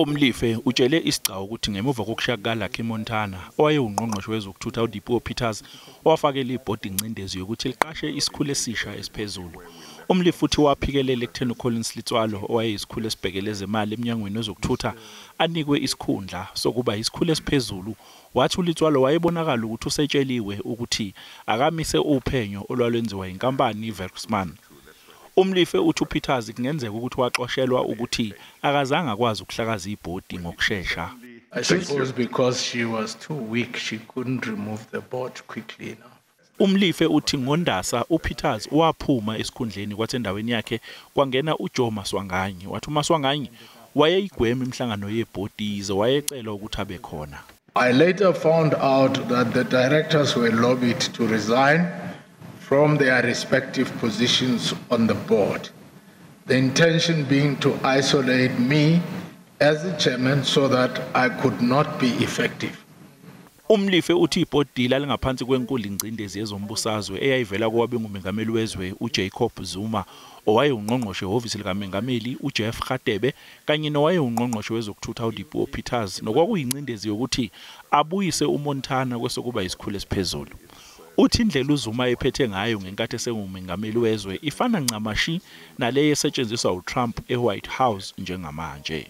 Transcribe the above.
Molefe utshele isigcawu ukuthi ngemuva kokushaka lakhe eMontana owayengqongqoshe wezokuthutha uDipuo Peters owafakela ibhodi incindezi yokuthi liqashe isikhulu esisha esiphezulu. Molefe futhi waphikelela ekutheni Collins Litswalo owayeyisikhulu esibhekele ezemali eminyangweni wezokuthutha anikwe isikhundla sokuba isikhulu esiphezulu. Wathi uLitswalo wayebonakala ukuthi usetsheliwe ukuthi akamise uphenyo olwalwenziwa inkampani iVerksman. Molefe uthi uPeters kungenzeka ukuthi waxoshelwa ukuthi akazange akwazi ukuhlakaza ibhodi ngokusheshsha. I suppose because she was too weak she couldn't remove the board quickly enough. Molefe uthi ngoNdasa uPeters waphuma esikhundleni kwathi endaweni yakhe kwangena uJoe Maswanganyi. Wathi uMaswanganyi wayeyigwema imihlangano yebhodi ize wayecela ukuthi abe khona. I later found out that the directors were lobbied to resign from their respective positions on the board, the intention being to isolate me as the chairman so that I could not be effective. Molefe uthi ibhodi lalingaphansi kwenkulu ingcindezi yezombusazwe eyayivela kowayengumengameli wezwe uJacob Zuma, owayengqongqoshe ehhovisi likaMengameli uJeff Radebe kanye nowayengqongqoshe wezokuthutha uDipuo Peters, nokwakuyingcindezi yokuthi abuyise uMontana kwesokuba isikhulu esiphezulu. Uthi indlela uZuma ephethe ngayo ngenkathi esengumengameli wezwe ifana ncamashi naleyo esetshenziswa uTrump eWhite House njengamanje.